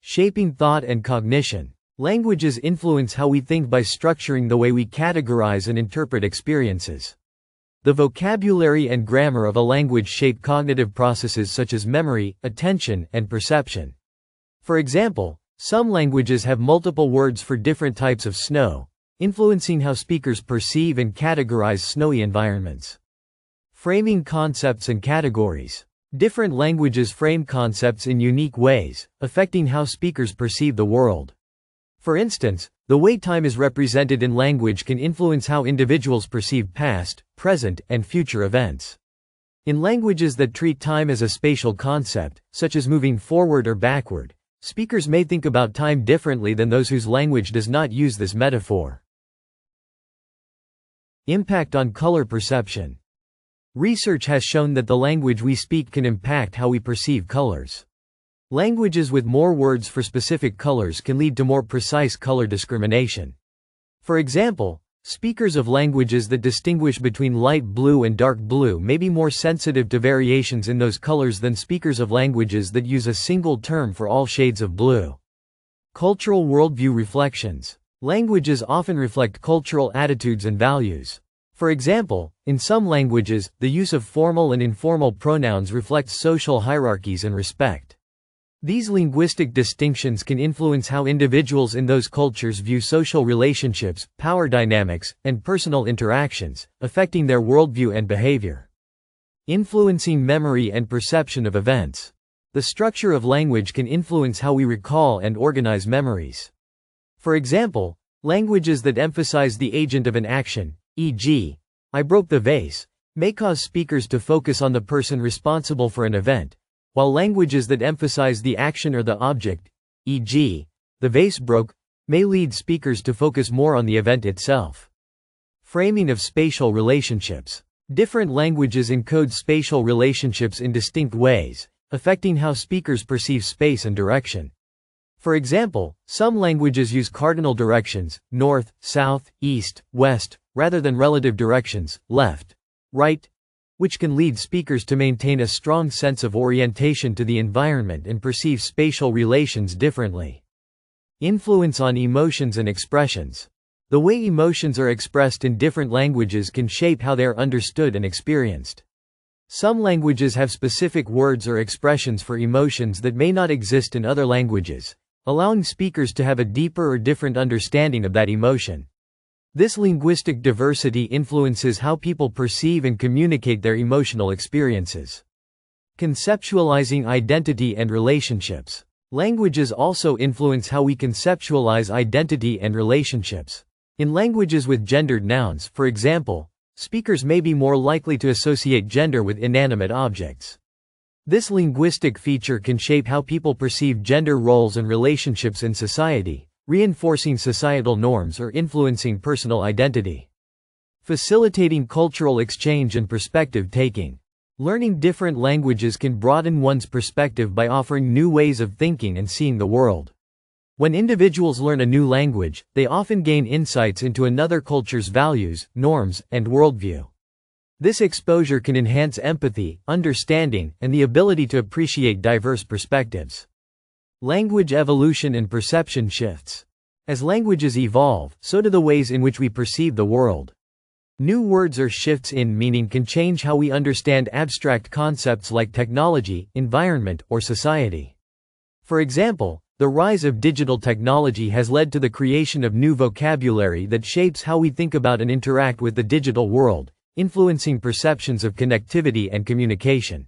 Shaping thought and cognition. Languages influence how we think by structuring the way we categorize and interpret experiences. The vocabulary and grammar of a language shape cognitive processes such as memory, attention, and perception. For example, some languages have multiple words for different types of snow, influencing how speakers perceive and categorize snowy environments. Framing concepts and categories. Different languages frame concepts in unique ways, affecting how speakers perceive the world. For instance, the way time is represented in language can influence how individuals perceive past, present, and future events. In languages that treat time as a spatial concept, such as moving forward or backward, speakers may think about time differently than those whose language does not use this metaphor. Impact on color perception. Research has shown that the language we speak can impact how we perceive colors. Languages with more words for specific colors can lead to more precise color discrimination. For example, speakers of languages that distinguish between light blue and dark blue may be more sensitive to variations in those colors than speakers of languages that use a single term for all shades of blue. Cultural worldview reflections. Languages often reflect cultural attitudes and values. For example, in some languages, the use of formal and informal pronouns reflects social hierarchies and respect. These linguistic distinctions can influence how individuals in those cultures view social relationships, power dynamics, and personal interactions, affecting their worldview and behavior. Influencing memory and perception of events. The structure of language can influence how we recall and organize memories. For example, languages that emphasize the agent of an action, e.g., "I broke the vase," may cause speakers to focus on the person responsible for an event, while languages that emphasize the action or the object, e.g., "the vase broke," may lead speakers to focus more on the event itself. Framing of spatial relationships. Different languages encode spatial relationships in distinct ways, affecting how speakers perceive space and direction. For example, some languages use cardinal directions, north, south, east, west, rather than relative directions, left, right, which can lead speakers to maintain a strong sense of orientation to the environment and perceive spatial relations differently. Influence on emotions and expressions. The way emotions are expressed in different languages can shape how they are understood and experienced. Some languages have specific words or expressions for emotions that may not exist in other languages, allowing speakers to have a deeper or different understanding of that emotion. This linguistic diversity influences how people perceive and communicate their emotional experiences. Conceptualizing identity and relationships. Languages also influence how we conceptualize identity and relationships. In languages with gendered nouns, for example, speakers may be more likely to associate gender with inanimate objects. This linguistic feature can shape how people perceive gender roles and relationships in society, reinforcing societal norms or influencing personal identity. Facilitating cultural exchange and perspective taking. Learning different languages can broaden one's perspective by offering new ways of thinking and seeing the world. When individuals learn a new language, they often gain insights into another culture's values, norms, and worldview. This exposure can enhance empathy, understanding, and the ability to appreciate diverse perspectives. Language evolution and perception shifts. As languages evolve, so do the ways in which we perceive the world. New words or shifts in meaning can change how we understand abstract concepts like technology, environment, or society. For example, the rise of digital technology has led to the creation of new vocabulary that shapes how we think about and interact with the digital world, influencing perceptions of connectivity and communication.